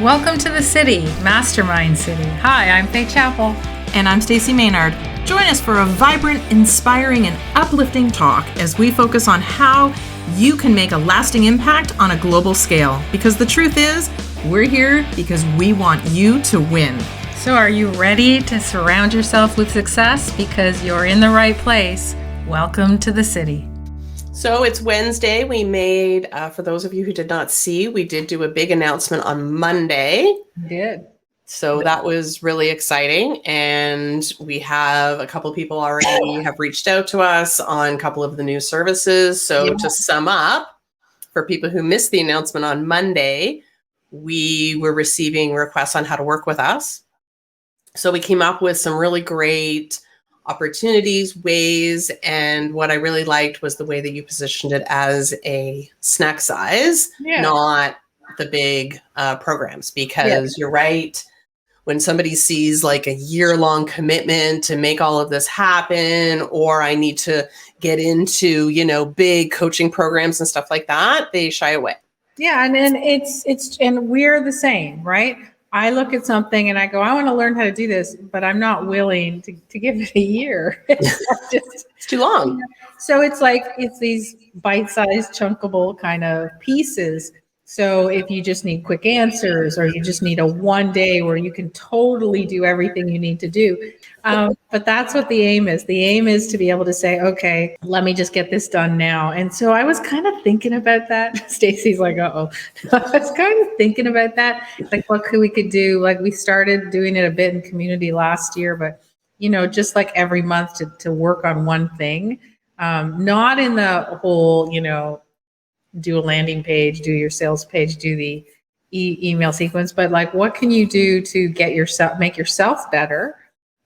Welcome to the city, Mastermind City. Hi, I'm Faye Chappell. And I'm Stacy Maynard. Join us for a vibrant, inspiring, and uplifting talk as we focus on how you can make a lasting impact on a global scale. Because the truth is, we're here because we want you to win. So are you ready to surround yourself with success? Because you're in the right place. Welcome to the city. So it's Wednesday. We made, for those of you who did not see, we did do a big announcement on Monday. We did. So that was really exciting. And we have a couple of people already have reached out to us on a couple of the new services. So to sum up, for people who missed the announcement on Monday, we were receiving requests on how to work with us. So we came up with some really great opportunities, ways, and what I really liked was the way that you positioned it as a snack size, not the big programs, because you're right. When somebody sees like a year-long commitment to make all of this happen, or I need to get into, big coaching programs and stuff like that, they shy away. Yeah. And and we're the same, right? I look at something and I go, I want to learn how to do this, but I'm not willing to give it a year. It's too long. So it's these bite-sized, chunkable kind of pieces. So if you just need quick answers, or you just need a one day where you can totally do everything you need to do. But that's what the aim is. The aim is to be able to say, okay, let me just get this done now. And so I was kind of thinking about that. Stacy's like, uh-oh. I was kind of thinking about that. Like what we could do. Like we started doing it a bit in community last year, but just like every month to work on one thing. Not in the whole, do a landing page, do your sales page, do the email sequence, but like what can you do to make yourself better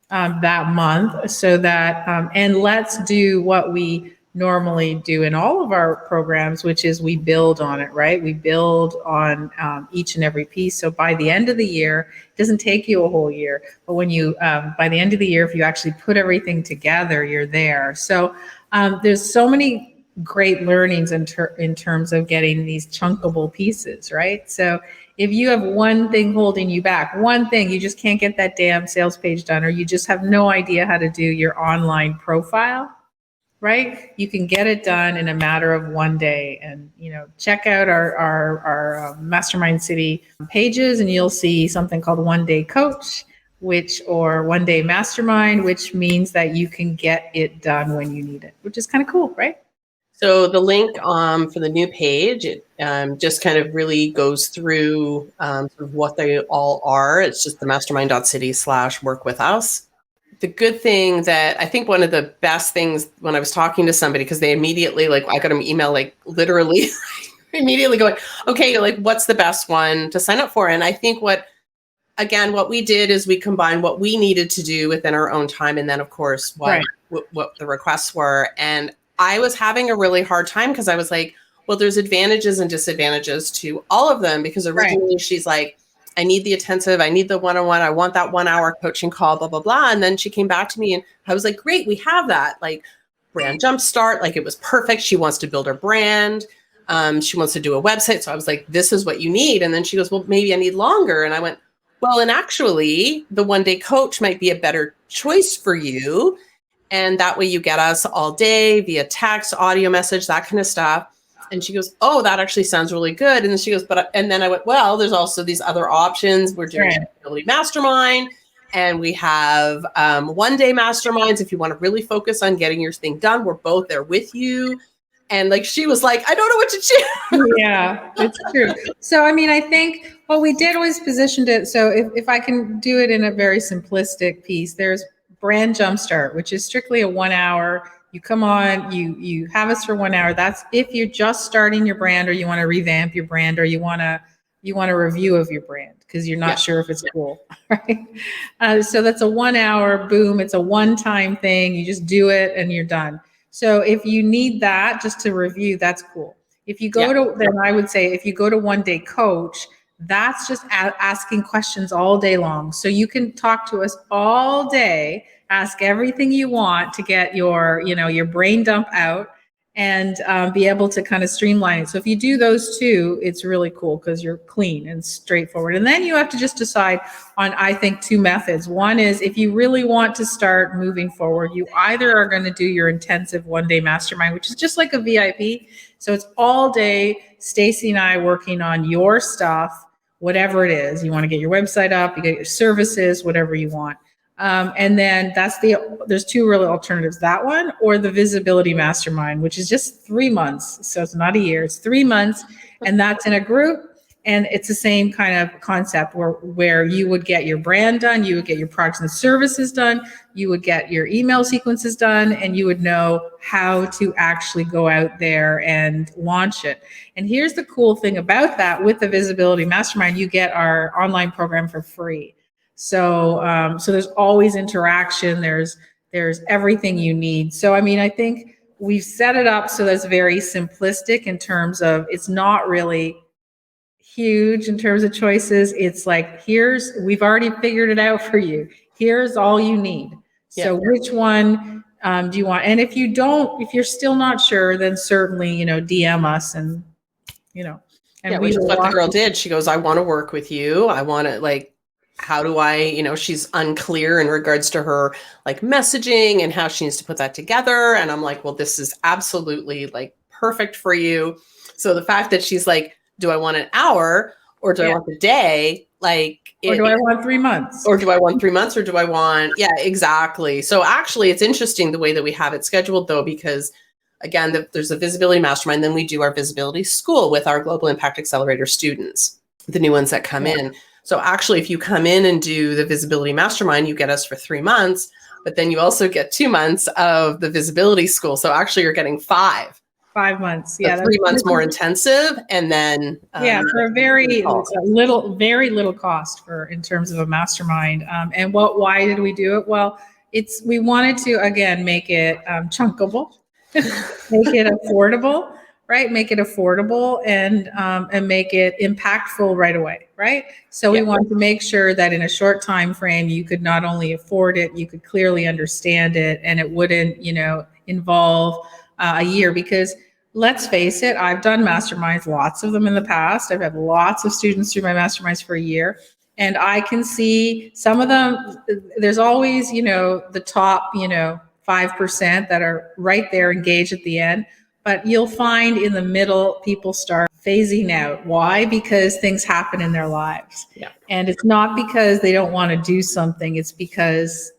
that month, so that and let's do what we normally do in all of our programs, which is we build on it, right? We build on each and every piece. So by the end of the year, it doesn't take you a whole year, but when you by the end of the year, if you actually put everything together, you're there. So there's so many great learnings in terms of getting these chunkable pieces, right? So if you have one thing holding you back, one thing, you just can't get that damn sales page done, or you just have no idea how to do your online profile, right? You can get it done in a matter of one day. And, check out our Mastermind City pages, and you'll see something called One Day Coach, or One Day Mastermind, which means that you can get it done when you need it, which is kind of cool, right? So the link for the new page, it just kind of really goes through sort of what they all are. It's just the mastermind.city/work with us. The good thing that I think one of the best things when I was talking to somebody, because they immediately, I got an email, literally immediately going, okay, what's the best one to sign up for? And I think what we did is we combined what we needed to do within our own time. And then of course, what the requests were. And I was having a really hard time because I was like, well, there's advantages and disadvantages to all of them, because originally she's like, I need the attentive, I need the one-on-one, I want that 1 hour coaching call, blah, blah, blah. And then she came back to me and I was like, great, we have that. Brand Jumpstart, it was perfect. She wants to build her brand. She wants to do a website. So I was like, this is what you need. And then she goes, well, maybe I need longer. And I went, well, and actually the One Day Coach might be a better choice for you. And that way you get us all day via text, audio message, that kind of stuff. And she goes, oh, that actually sounds really good. And then she goes, and then I went, well, there's also these other options. We're doing Accountability Mastermind, and we have 1 day masterminds. If you want to really focus on getting your thing done, we're both there with you. And she was like, I don't know what to choose. Yeah, it's true. So, I think what we did was positioned it. So if I can do it in a very simplistic piece, there's Brand Jumpstart, which is strictly a 1 hour. You come on, you have us for 1 hour. That's if you're just starting your brand, or you want to revamp your brand, or you want a review of your brand because you're not sure if it's cool, right? So that's a 1 hour, boom. It's a one-time thing. You just do it and you're done. So if you need that just to review, that's cool. If you go then I would say if you go to One Day Coach, that's just asking questions all day long. So you can talk to us all day, ask everything you want to get your brain dump out. and be able to kind of streamline it. So if you do those two, it's really cool because you're clean and straightforward. And then you have to just decide on, I think, two methods. One is if you really want to start moving forward, you either are going to do your intensive 1-day mastermind, which is just like a VIP. So it's all day, Stacy and I working on your stuff, whatever it is. You want to get your website up, you get your services, whatever you want. And then there's two really alternatives, that one or the visibility mastermind, which is just 3 months. So it's not a year, it's 3 months. And that's in a group. And it's the same kind of concept where you would get your brand done, you would get your products and services done, you would get your email sequences done, and you would know how to actually go out there and launch it. And here's the cool thing about that: with the visibility mastermind, you get our online program for free. So there's always interaction. There's everything you need. So, I mean, I think we've set it up so that's very simplistic in terms of it's not really huge in terms of choices. It's like, we've already figured it out for you. Here's all you need. So which one do you want? And if you're still not sure, then certainly, DM us and. And which is what the girl did. She goes, I want to work with you. I want to how do I, she's unclear in regards to her messaging and how she needs to put that together. And I'm like, well, this is absolutely perfect for you. So the fact that she's like, do I want an hour or do I want the day? Or do I want 3 months? Or do I want 3 months or do I want, exactly. So actually it's interesting the way that we have it scheduled though, because again, there's a visibility mastermind, then we do our visibility school with our Global Impact Accelerator students, the new ones that come in. So actually, if you come in and do the visibility mastermind, you get us for 3 months, but then you also get 2 months of the visibility school. So actually you're getting 5 months. So 3 months more intensive. And then, for a very little cost in terms of a mastermind. And why did we do it? Well, we wanted to, again, make it chunkable, make it affordable. Right, make it affordable and make it impactful right away. Right, so we want to make sure that in a short time frame you could not only afford it, you could clearly understand it, and it wouldn't, involve a year. Because let's face it, I've done masterminds, lots of them in the past. I've had lots of students through my masterminds for a year, and I can see some of them. There's always, the top, 5% that are right there engaged at the end. But you'll find in the middle, people start phasing out. Why? Because things happen in their lives. And it's not because they don't want to do something. It's because,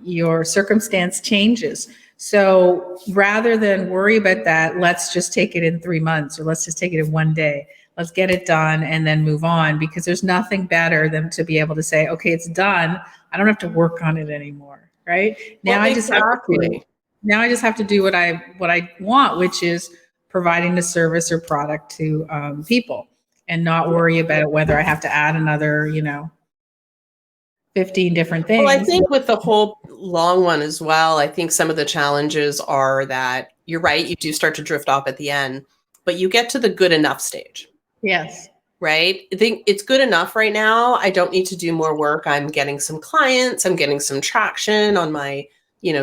your circumstance changes. So rather than worry about that, let's just take it in 3 months, or let's just take it in 1 day. Let's get it done and then move on, because there's nothing better than to be able to say, okay, it's done. I don't have to work on it anymore. Right? Now I just have to do what I want, which is providing the service or product to people, and not worry about whether I have to add another, 15 different things. Well, I think with the whole long one as well, I think some of the challenges are that you're right, you do start to drift off at the end, but you get to the good enough stage. Yes. Right? I think it's good enough right now. I don't need to do more work. I'm getting some clients. I'm getting some traction on my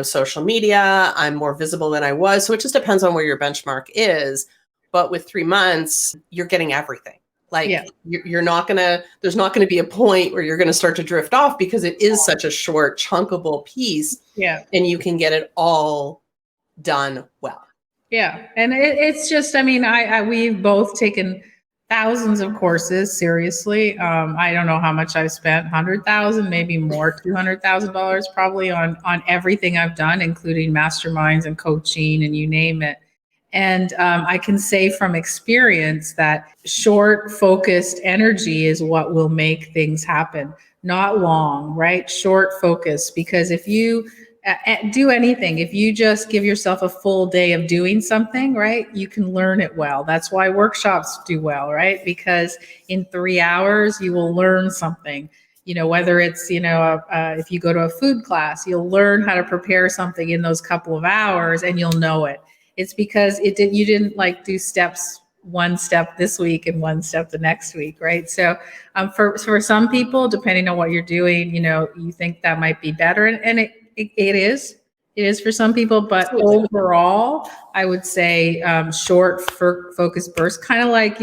social media. I'm more visible than I was. So it just depends on where your benchmark is. But with 3 months, you're getting everything. You're not there's not going to be a point where you're going to start to drift off, because it is such a short, chunkable piece. And you can get it all done well. And it's just, we've both taken thousands of courses, seriously. I don't know how much I've spent, 100,000, maybe more, $200,000 probably on everything I've done, including masterminds and coaching and you name it. And I can say from experience that short, focused energy is what will make things happen, not long, right? Short focus, because if you do anything, if you just give yourself a full day of doing something, right, you can learn it well. That's why workshops do well, right? Because in 3 hours, you will learn something. Whether it's, if you go to a food class, you'll learn how to prepare something in those couple of hours and you'll know it. It's because you didn't do one step this week and one step the next week, right? So for some people, depending on what you're doing, you think that might be better. And it It is for some people, but overall, I would say short, focused bursts, kind of like,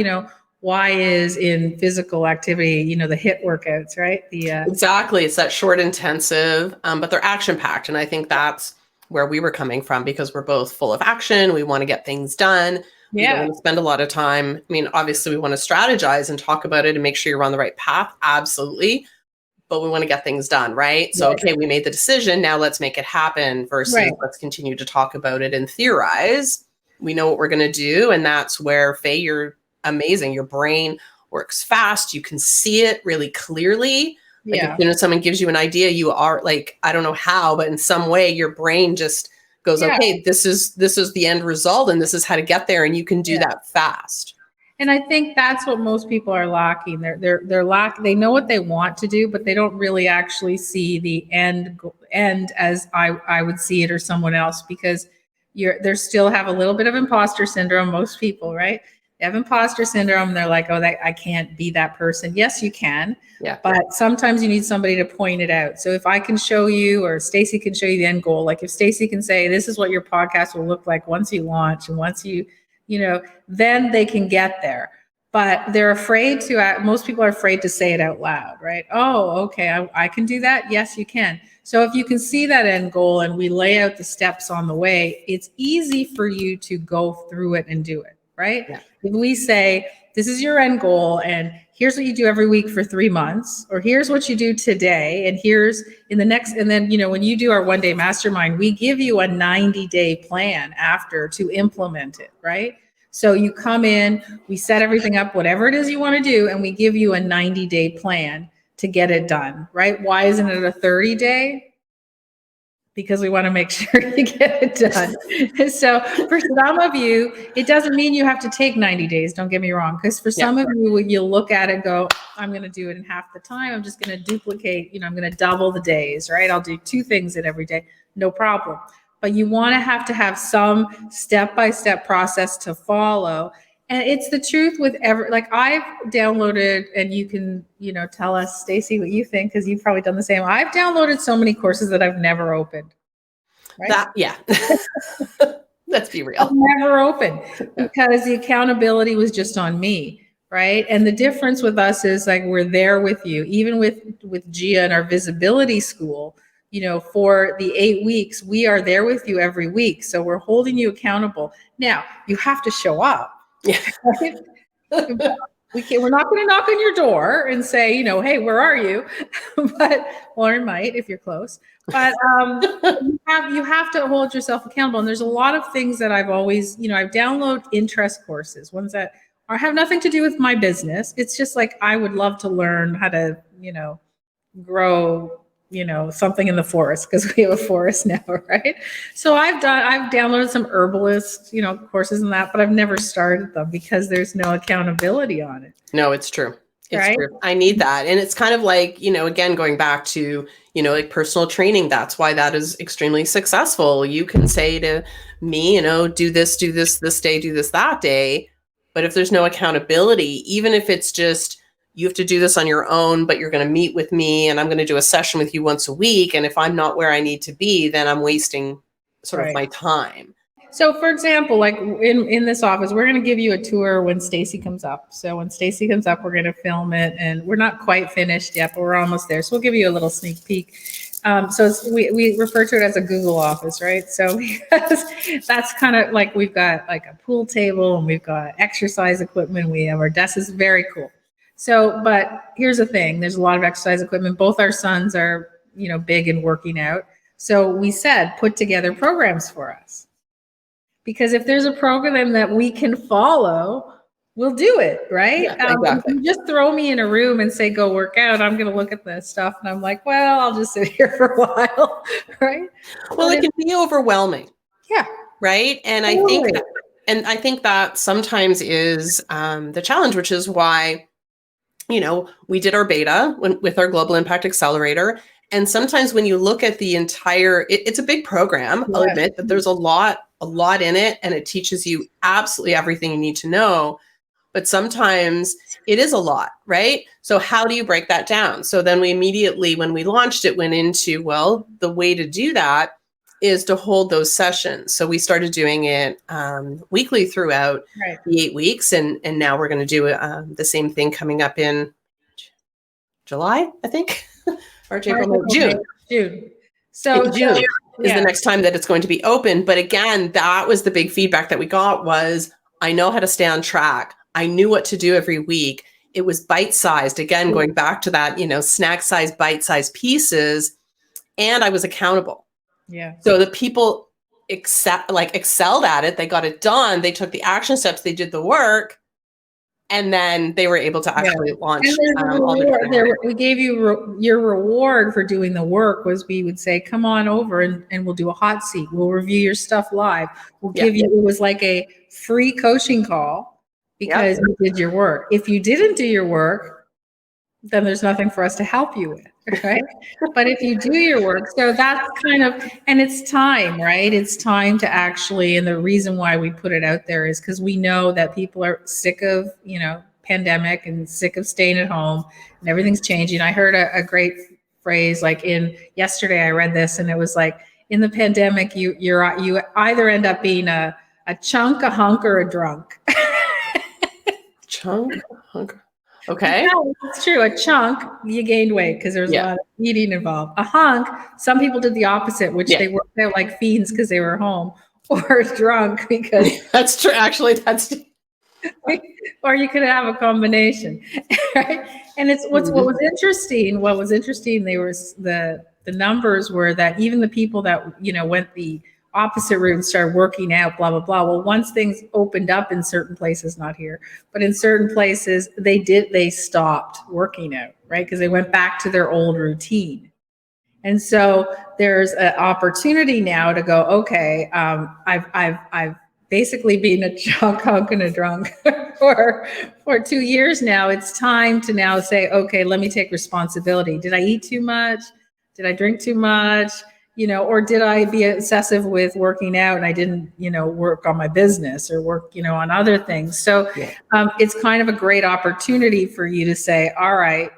why is in physical activity, the HIIT workouts, right? Exactly. It's that short, intensive, but they're action packed. And I think that's where we were coming from, because we're both full of action. We want to get things done. We don't want to spend a lot of time. I mean, obviously, we want to strategize and talk about it and make sure you're on the right path. Absolutely. But we want to get things done, right? So, okay, we made the decision. Now let's make it happen versus let's continue to talk about it and theorize. We know what we're going to do. And that's where, Fay, you're amazing. Your brain works fast. You can see it really clearly. Like as soon as someone gives you an idea, you are like, I don't know how, but in some way your brain just goes, okay, this is the end result and this is how to get there. And you can do that fast. And I think that's what most people are lacking. They know what they want to do, but they don't really actually see the end as I would see it, or someone else, because they still have a little bit of imposter syndrome. Most people, right? They have imposter syndrome. They're like, oh, I can't be that person. Yes, you can. Yeah. But sometimes you need somebody to point it out. So if I can show you, or Stacy can show you the end goal, like if Stacy can say, this is what your podcast will look like once you launch and once you then they can get there. But they're afraid most people are afraid to say it out loud, right? Oh, okay, I can do that. Yes, you can. So if you can see that end goal and we lay out the steps on the way, it's easy for you to go through it and do it, right? Yeah. If we say, this is your end goal and here's what you do every week for 3 months, or here's what you do today, and here's in the next, and then, when you do our 1-day mastermind, we give you a 90-day plan after to implement it, right? So you come in, we set everything up, whatever it is you want to do, and we give you a 90-day plan to get it done, right? Why isn't it a 30-day? Because we want to make sure you get it done. So for some of you, it doesn't mean you have to take 90 days. Don't get me wrong. Because for some of you, you'll look at it and go, I'm going to do it in half the time. I'm just going to duplicate, I'm going to double the days, right? I'll do 2 things in every day. No problem. But you want to have some step-by-step process to follow. And it's the truth with like I've downloaded, and you can, tell us, Stacy, what you think, because you've probably done the same. I've downloaded so many courses that I've never opened. Right? Let's be real. I've never opened because the accountability was just on me. Right. And the difference with us is like, we're there with you, even with Gia and our visibility school, for the 8 weeks, we are there with you every week. So we're holding you accountable. Now you have to show up. Right? We're not going to knock on your door and say, hey, where are you? But Lauren might if you're close. But you have to hold yourself accountable. And there's a lot of things that I've always, I've downloaded interest courses, ones that have nothing to do with my business. It's just like I would love to learn how to, grow something in the forest, because we have a forest now, right? So I've downloaded some herbalist, courses and that, but I've never started them because there's no accountability on it. No, it's true. It's true. I need that. And it's kind of like, again, going back to, like personal training, that's why that is extremely successful. You can say to me, do this day, do this that day. But if there's no accountability, even if it's just, you have to do this on your own, but you're going to meet with me and I'm going to do a session with you once a week. And if I'm not where I need to be, then I'm wasting sort of my time. So for example, like in this office, we're going to give you a tour when Stacy comes up. So when Stacy comes up, we're going to film it, and we're not quite finished yet, but we're almost there. So we'll give you a little sneak peek. So we refer to it as a Google office, right? So that's kind of like, we've got like a pool table and we've got exercise equipment. We have our desks. Is very cool. So, but here's the thing, there's a lot of exercise equipment. Both our sons are, big in working out. So we said, put together programs for us. Because if there's a program that we can follow, we'll do it, right? Yeah, exactly. If you just throw me in a room and say, go work out, I'm going to look at this stuff. And I'm like, well, I'll just sit here for a while, right? Well, it can be overwhelming. Yeah. Right. And I think that sometimes is the challenge, which is why, we did our beta with our Global Impact Accelerator. And sometimes when you look at the entire, it's a big program. I'll admit that there's a lot in it, and it teaches you absolutely everything you need to know. But sometimes it is a lot, right? So how do you break that down? So then we immediately, when we launched it, went into, well, the way to do that is to hold those sessions. So we started doing it weekly throughout the 8 weeks. And now we're going to do the same thing coming up in July, I think. March, April, May, June. So June is the next time that it's going to be open. But again, that was the big feedback that we got was, I know how to stay on track. I knew what to do every week. It was bite-sized. Again, going back to that, snack-sized, bite-sized pieces. And I was accountable. Yeah. So the people excelled at it. They got it done. They took the action steps. They did the work. And then they were able to actually launch. We gave you your reward for doing the work was we would say, come on over and we'll do a hot seat. We'll review your stuff live. We'll give you, it was like a free coaching call because you did your work. If you didn't do your work, then there's nothing for us to help you with, right? But if you do your work, so that's kind of, and it's time, right? It's time to actually, and the reason why we put it out there is because we know that people are sick of, pandemic and sick of staying at home and everything's changing. I heard a great phrase, like yesterday I read this and it was like, in the pandemic, you either end up being a chunk, a hunk, or a drunk. Chunk, hunk. Okay. No, it's true. A chunk, you gained weight because there's a lot of eating involved. A hunk, some people did the opposite, which they worked out like fiends because they were home, or drunk because that's true. Actually, that's or you could have a combination, right? And it's what was interesting. What was interesting, they were the numbers were that even the people that went the opposite route and started working out, blah, blah, blah. Well, once things opened up in certain places, not here, but in certain places, they stopped working out, right? Because they went back to their old routine. And so there's an opportunity now to go, okay, I've basically been a chunk, hunk, and a drunk for 2 years now. It's time to now say, okay, let me take responsibility. Did I eat too much? Did I drink too much? Or did I be obsessive with working out and I didn't, work on my business or work, on other things. So it's kind of a great opportunity for you to say, all right,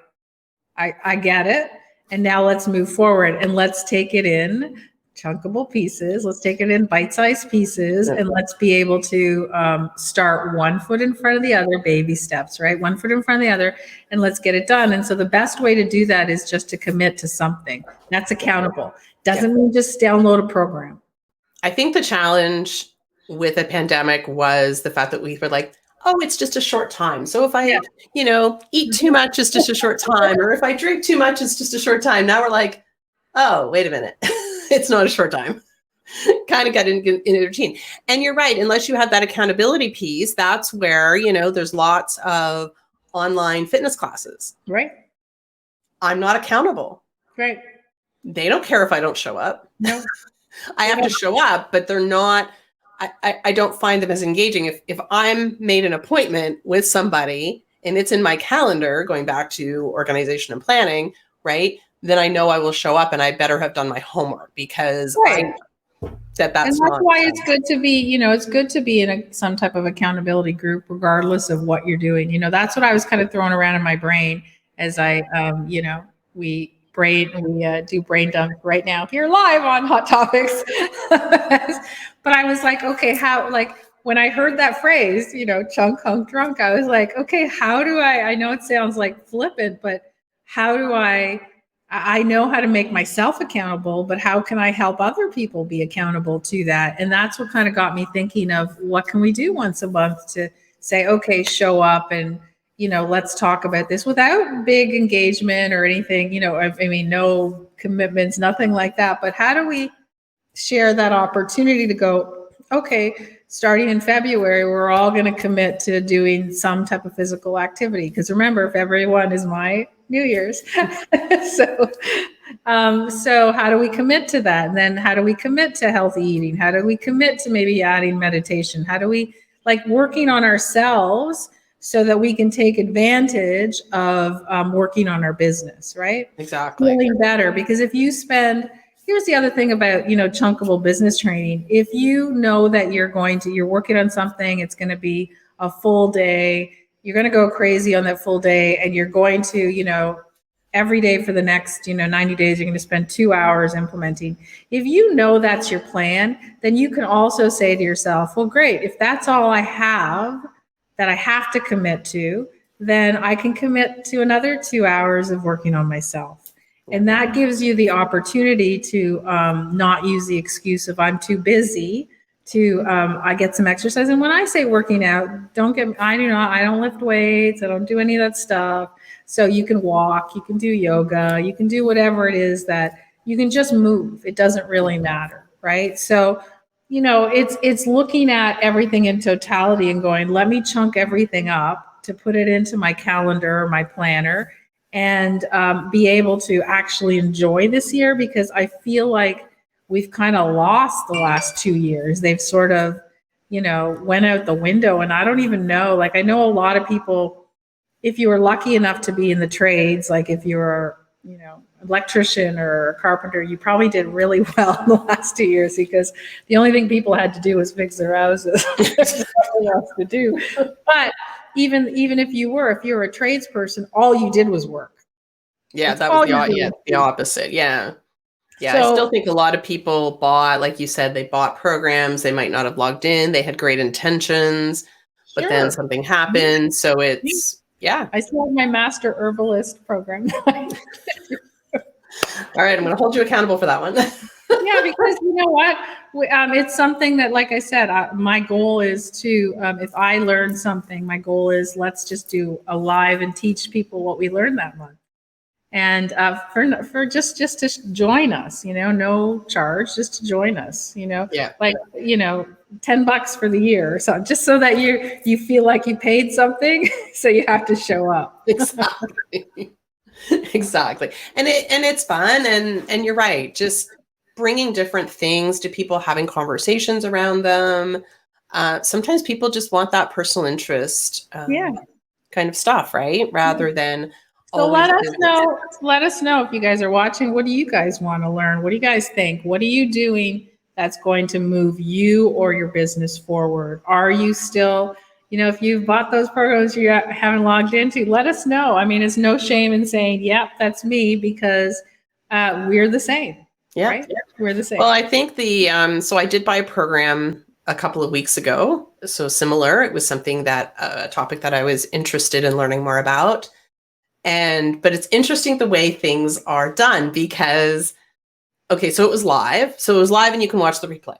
I get it. And now let's move forward and let's take it in chunkable pieces. Let's take it in bite-sized pieces and let's be able to start 1 foot in front of the other, baby steps, right? 1 foot in front of the other, and let's get it done. And so the best way to do that is just to commit to something that's accountable. Doesn't mean just download a program. I think the challenge with a pandemic was the fact that we were like, oh, it's just a short time. So if I, eat too much, it's just a short time. Or if I drink too much, it's just a short time. Now we're like, oh, wait a minute. It's not a short time. Kind of got in a routine. And you're right. Unless you have that accountability piece, that's where, there's lots of online fitness classes. Right. I'm not accountable. Right. They don't care if I don't show up. No. I have to show up, but they're not, I don't find them as engaging. If I'm made an appointment with somebody and it's in my calendar, going back to organization and planning, right? Then I know I will show up and I better have done my homework because that's why it's good to be, it's good to be in some type of accountability group, regardless of what you're doing. That's what I was kind of throwing around in my brain as I, we do brain dump right now here live on Hot Topics. But I was like, okay, how, when I heard that phrase, chunk, hunk, drunk, I was like, okay, how do I know it sounds like flippant, but how do I know how to make myself accountable, but how can I help other people be accountable to that? And that's what kind of got me thinking of what can we do once a month to say, okay, show up and, let's talk about this without big engagement or anything, no commitments, nothing like that. But how do we share that opportunity to go, okay, starting in February, we're all going to commit to doing some type of physical activity. Because remember, February 1 is my New Year's. So how do we commit to that? And then how do we commit to healthy eating? How do we commit to maybe adding meditation? How do we working on ourselves so that we can take advantage of working on our business, right? Exactly. Feeling better. Because if you here's the other thing about, chunkable business training. If you know that you're working on something, it's going to be a full day, you're going to go crazy on that full day and you're going to, every day for the next, 90 days, you're going to spend 2 hours implementing. If you know that's your plan, then you can also say to yourself, well, great. If that's all I have that I have to commit to, then I can commit to another 2 hours of working on myself. And that gives you the opportunity to not use the excuse of I'm too busy to I get some exercise. And when I say working out, I don't lift weights, I don't do any of that stuff. So you can walk, you can do yoga, you can do whatever it is that you can just move. It doesn't really matter, right? So, it's looking at everything in totality and going, let me chunk everything up to put it into my calendar or my planner and be able to actually enjoy this year, because I feel like we've kind of lost the last 2 years. They've sort of, went out the window. And I don't even know, like, I know a lot of people, if you were lucky enough to be in the trades, like if you were, electrician or carpenter, you probably did really well in the last 2 years, because the only thing people had to do was fix their houses. There's nothing else to do. But even if you were a tradesperson, all you did was work. Yeah, That's that was the opposite. Yeah. Yeah, so, I still think a lot of people bought, like you said, they bought programs. They might not have logged in. They had great intentions, but then something happened. So it's, yeah. I still have my master herbalist program. All right, I'm going to hold you accountable for that one. Yeah, because you know what? It's something that, like I said, my goal is to, if I learn something, my goal is let's just do a live and teach people what we learned that month. And for just to join us, no charge, just to join us, yeah. like, $10 for the year. So just so that you feel like you paid something, so you have to show up. Exactly. Exactly. And it's fun. And you're right. Just bringing different things to people, having conversations around them. Sometimes people just want that personal interest kind of stuff, right? Rather than so let us know if you guys are watching. What do you guys want to learn? What do you guys think? What are you doing that's going to move you or your business forward? Are you still, if you've bought those programs you haven't logged into, let us know. I mean, it's no shame in saying, yep, that's me, because we're the same. Yeah. Right? We're the same. Well, I think so I did buy a program a couple of weeks ago. So similar, it was something that a topic that I was interested in learning more about. But it's interesting the way things are done, because, okay, so it was live. And you can watch the replay.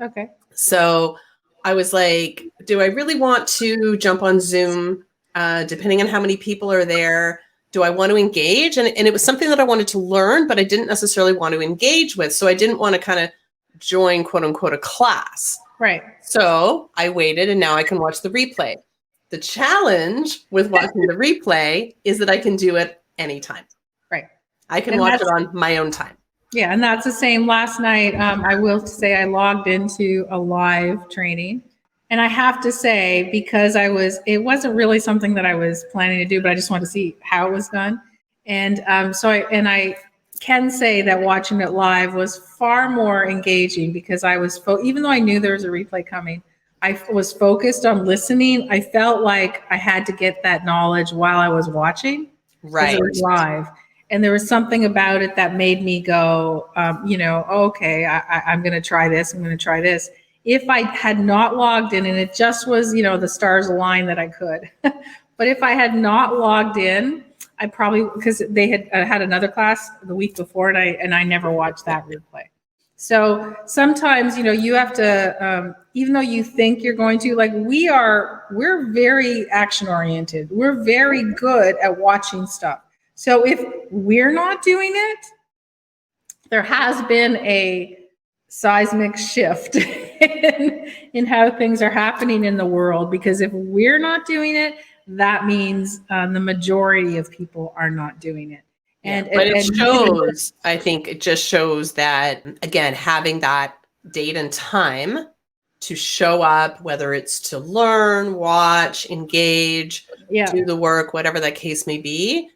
Okay. So I was like, do I really want to jump on Zoom? Depending on how many people are there, do I want to engage? And it was something that I wanted to learn, but I didn't necessarily want to engage with. So I didn't want to kind of join, quote unquote, a class. Right. So I waited, and now I can watch the replay. The challenge with watching the replay is that I can do it anytime. Right. I can watch it on my own time. Yeah, and that's the same. Last night, I will say I logged into a live training. And I have to say, because it wasn't really something that I was planning to do, but I just wanted to see how it was done. And I can say that watching it live was far more engaging, because I was, even though I knew there was a replay coming, I was focused on listening. I felt like I had to get that knowledge while I was watching. Right. It was live. And there was something about it that made me go, okay, I'm going to try this. I'm going to try this. If I had not logged in, and it just was, the stars aligned that I could, but if I had not logged in, I probably, because they had another class the week before, and I never watched that replay. So sometimes, you have to, even though you think you're going to, like we're very action oriented. We're very good at watching stuff. So if we're not doing it, there has been a seismic shift in how things are happening in the world, because if we're not doing it, that means the majority of people are not doing it. But it shows, I think it just shows that, again, having that date and time to show up, whether it's to learn, watch, engage, do the work, whatever that case may be,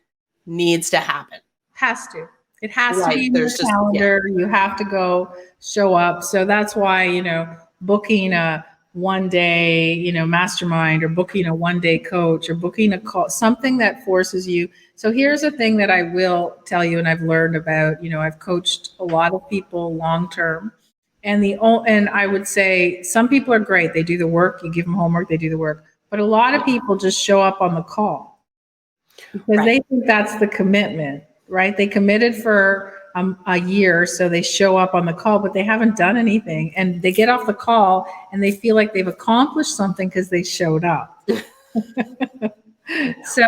needs to happen. Has to. It has to be in your calendar. You have to go show up. So that's why, booking a one day, mastermind, or booking a one day coach, or booking a call, something that forces you. So here's a thing that I will tell you, and I've learned about, I've coached a lot of people long term. And I would say some people are great. They do the work, you give them homework, they do the work. But a lot of people just show up on the call because they think that's the commitment, right? They committed for a year, so they show up on the call, but they haven't done anything. And they get off the call and they feel like they've accomplished something because they showed up. So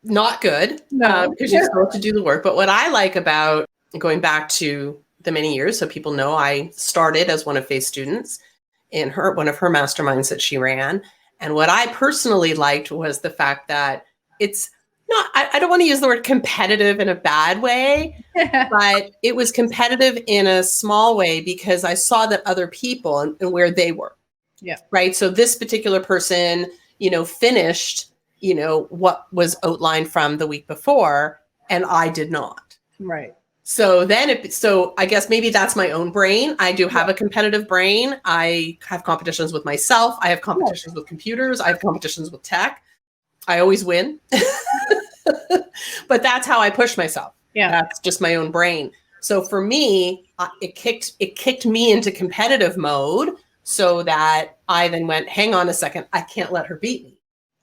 not good, because you're supposed to do the work. But what I like about going back to the many years, so people know I started as one of Fay's students in one of her masterminds that she ran. And what I personally liked was the fact that it's not, I don't want to use the word competitive in a bad way, but it was competitive in a small way because I saw that other people and where they were. Yeah. Right. So this particular person, finished, what was outlined from the week before, and I did not. Right. So then so I guess maybe that's my own brain. I do have a competitive brain. I have competitions with myself. I have competitions with computers. I have competitions with tech. I always win. But that's how I push myself. Yeah. That's just my own brain. So for me, it kicked me into competitive mode so that I then went, hang on a second, I can't let her beat me.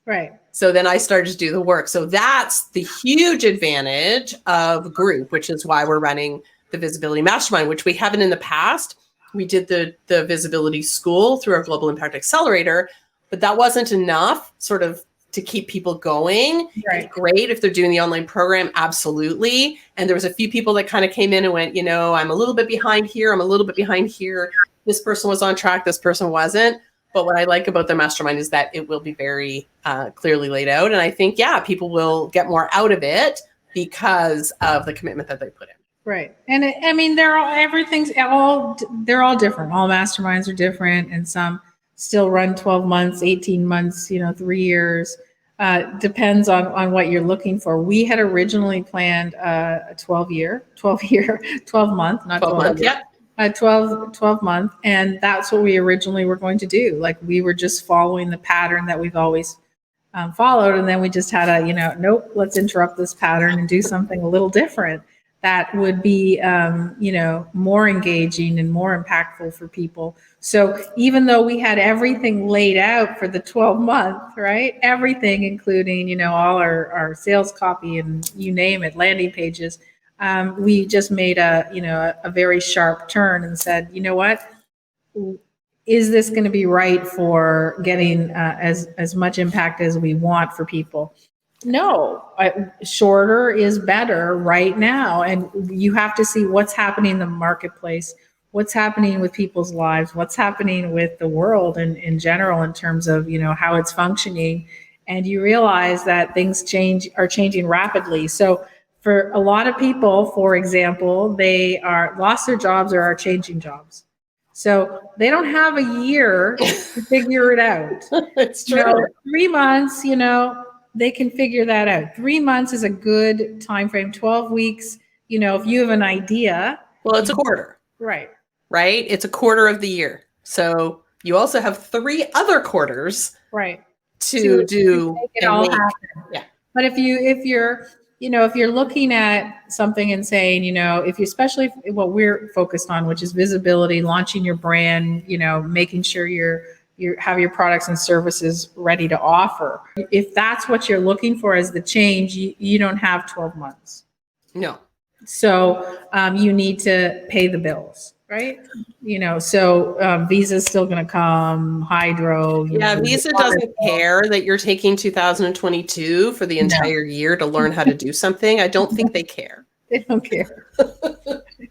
Right. So then I started to do the work. So that's the huge advantage of group, which is why we're running the Visibility Mastermind, which we haven't in the past. We did the Visibility School through our Global Impact Accelerator, but that wasn't enough sort of to keep people going. Right. It's great if they're doing the online program, absolutely. And there was a few people that kind of came in and went, I'm a little bit behind here. I'm a little bit behind here. This person was on track. This person wasn't. But what I like about the mastermind is that it will be very clearly laid out. And I think, people will get more out of it because of the commitment that they put in. Right. And they're all different. All masterminds are different. And some still run 12 months, 18 months, 3 years. Depends on what you're looking for. We had originally planned a 12 month, not 12 month. Yeah. 12 month. And that's what we originally were going to do. Like we were just following the pattern that we've always followed. And then we just had nope, let's interrupt this pattern and do something a little different that would be, more engaging and more impactful for people. So even though we had everything laid out for the 12 month, right? Everything, including, all our sales copy and you name it, landing pages, we just made a very sharp turn and said, you know what, is this going to be right for getting as much impact as we want for people? No, shorter is better right now. And you have to see what's happening in the marketplace, what's happening with people's lives, what's happening with the world in general in terms of, how it's functioning. And you realize that things are changing rapidly. So for a lot of people, for example, they lost their jobs or are changing jobs. So they don't have a year to figure it out. It's true. 3 months, they can figure that out. 3 months is a good time frame. 12 weeks, if you have an idea. Well, it's a quarter. Right. Right? It's a quarter of the year. So you also have 3 other quarters. Right. To do make it all happen. Yeah. But if you're looking at something and saying, especially what we're focused on, which is visibility, launching your brand, making sure you have your products and services ready to offer. If that's what you're looking for as the change, you don't have 12 months. No. So you need to pay the bills, right? So Visa's still going to come, Hydro. Visa doesn't care that you're taking 2022 for the entire year to learn how to do something. I don't think they care. They don't care.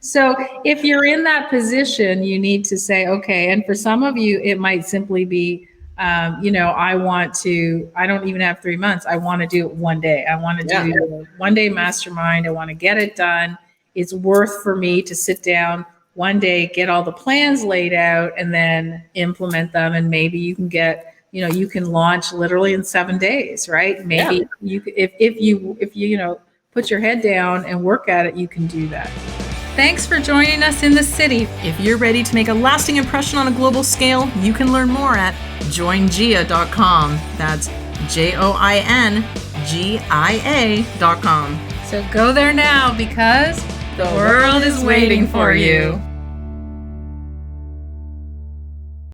So if you're in that position, you need to say, okay, and for some of you, it might simply be, I don't even have 3 months. I want to do it one day. I want to do a one day mastermind. I want to get it done. It's worth for me to sit down one day, get all the plans laid out, and then implement them. And maybe you can get, you can launch literally in 7 days, right? Maybe if you put your head down and work at it, you can do that. Thanks for joining us in the city. If you're ready to make a lasting impression on a global scale, you can learn more at joingia.com. That's joingia.com. So go there now because the world is waiting for you.